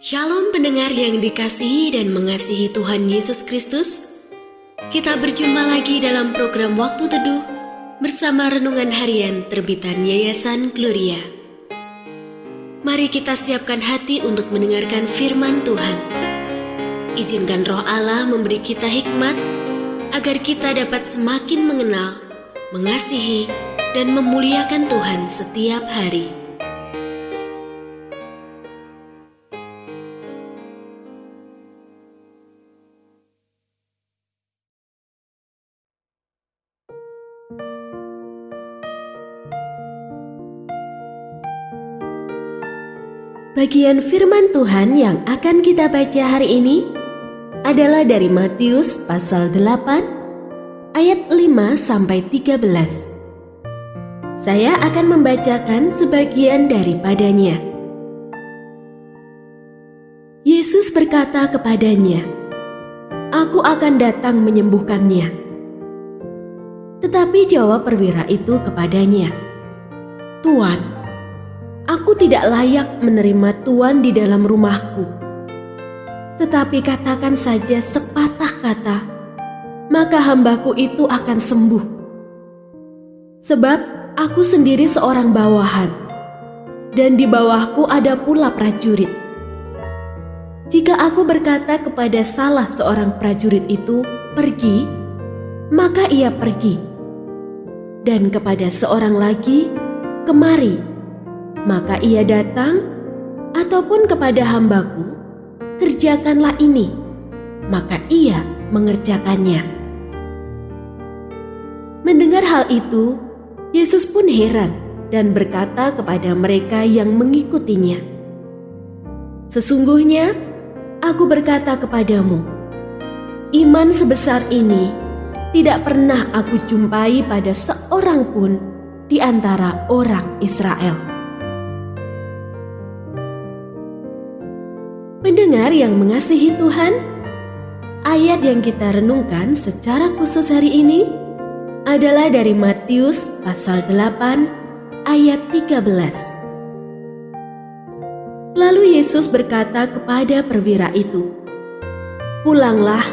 Shalom pendengar yang dikasihi dan mengasihi Tuhan Yesus Kristus. Kita berjumpa lagi dalam program Waktu Teduh bersama Renungan Harian terbitan Yayasan Gloria. Mari kita siapkan hati untuk mendengarkan firman Tuhan. Izinkan Roh Allah memberi kita hikmat agar kita dapat semakin mengenal, mengasihi, dan memuliakan Tuhan setiap hari. Bagian firman Tuhan yang akan kita baca hari ini adalah dari Matius pasal 8 ayat 5-13. Saya akan membacakan sebagian daripadanya. Yesus berkata kepadanya, "Aku akan datang menyembuhkannya." Tetapi jawab perwira itu kepadanya, "Tuan, aku tidak layak menerima Tuan di dalam rumahku. Tetapi katakan saja sepatah kata, maka hambaku itu akan sembuh. Sebab aku sendiri seorang bawahan, dan di bawahku ada pula prajurit. Jika aku berkata kepada salah seorang prajurit itu, 'Pergi,' maka ia pergi. Dan kepada seorang lagi, 'Kemari,' maka ia datang, ataupun kepada hambaku, 'Kerjakanlah ini,' maka ia mengerjakannya." Mendengar hal itu, Yesus pun heran dan berkata kepada mereka yang mengikutinya, "Sesungguhnya aku berkata kepadamu, iman sebesar ini tidak pernah aku jumpai pada seorang pun di antara orang Israel." Pendengar yang mengasihi Tuhan, ayat yang kita renungkan secara khusus hari ini adalah dari Matius pasal 8 ayat 13. Lalu Yesus berkata kepada perwira itu, "Pulanglah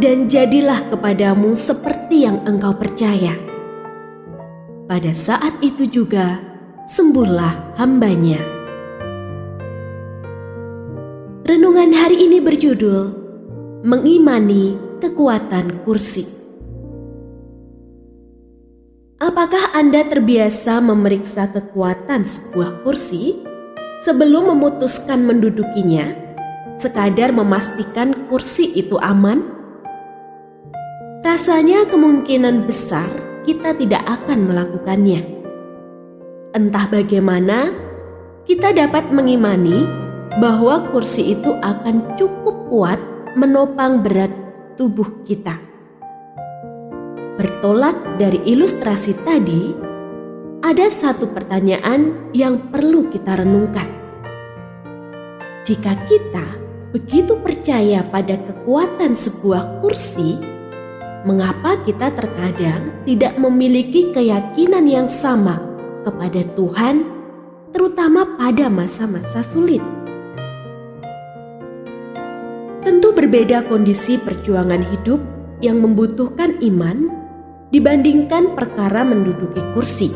dan jadilah kepadamu seperti yang engkau percaya." Pada saat itu juga sembuhlah hambanya. Renungan hari ini berjudul Mengimani Kekuatan Kursi. Apakah Anda terbiasa memeriksa kekuatan sebuah kursi sebelum memutuskan mendudukinya, sekadar memastikan kursi itu aman? Rasanya kemungkinan besar kita tidak akan melakukannya. Entah bagaimana, kita dapat mengimani bahwa kursi itu akan cukup kuat menopang berat tubuh kita. Bertolak dari ilustrasi tadi, ada satu pertanyaan yang perlu kita renungkan. Jika kita begitu percaya pada kekuatan sebuah kursi, mengapa kita terkadang tidak memiliki keyakinan yang sama kepada Tuhan, terutama pada masa-masa sulit? Tentu berbeda kondisi perjuangan hidup yang membutuhkan iman dibandingkan perkara menduduki kursi.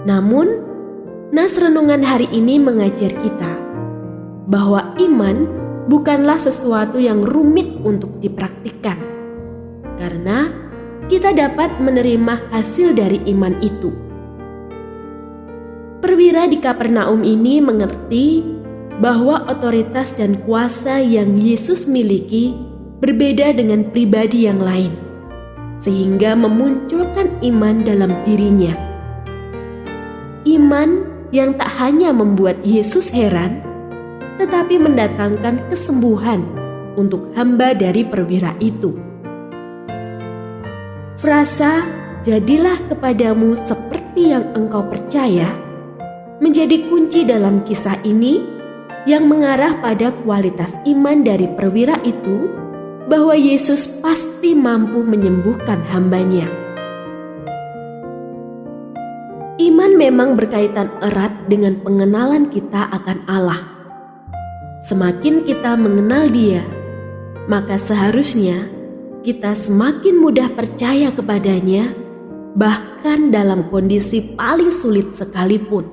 Namun, nas renungan hari ini mengajar kita bahwa iman bukanlah sesuatu yang rumit untuk dipraktikkan, karena kita dapat menerima hasil dari iman itu. Perwira di Kapernaum ini mengerti bahwa otoritas dan kuasa yang Yesus miliki berbeda dengan pribadi yang lain, sehingga memunculkan iman dalam dirinya. Iman yang tak hanya membuat Yesus heran, tetapi mendatangkan kesembuhan untuk hamba dari perwira itu. Frasa "jadilah kepadamu seperti yang engkau percaya" menjadi kunci dalam kisah ini, yang mengarah pada kualitas iman dari perwira itu bahwa Yesus pasti mampu menyembuhkan hambanya. Iman memang berkaitan erat dengan pengenalan kita akan Allah. Semakin kita mengenal Dia, maka seharusnya kita semakin mudah percaya kepadanya, bahkan dalam kondisi paling sulit sekalipun.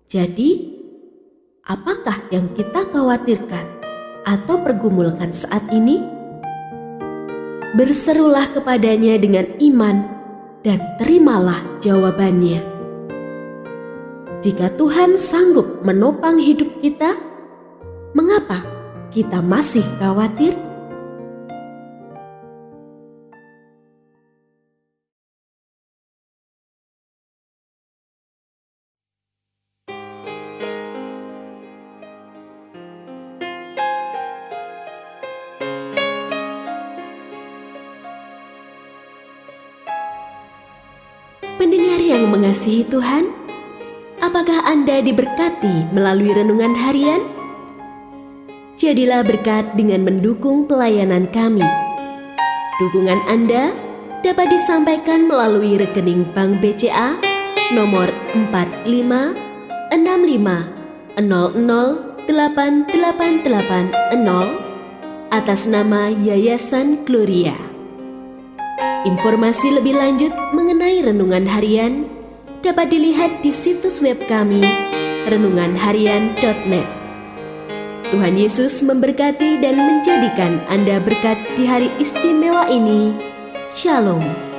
Jadi, apakah yang kita khawatirkan atau pergumulkan saat ini? Berserulah kepadanya dengan iman dan terimalah jawabannya. Jika Tuhan sanggup menopang hidup kita, mengapa kita masih khawatir? Pendengar yang mengasihi Tuhan, apakah Anda diberkati melalui renungan harian? Jadilah berkat dengan mendukung pelayanan kami. Dukungan Anda dapat disampaikan melalui rekening Bank BCA nomor 4565008880 atas nama Yayasan Gloria. Informasi lebih lanjut mengenai renungan harian dapat dilihat di situs web kami renunganharian.net. Tuhan Yesus memberkati dan menjadikan Anda berkat di hari istimewa ini. Shalom.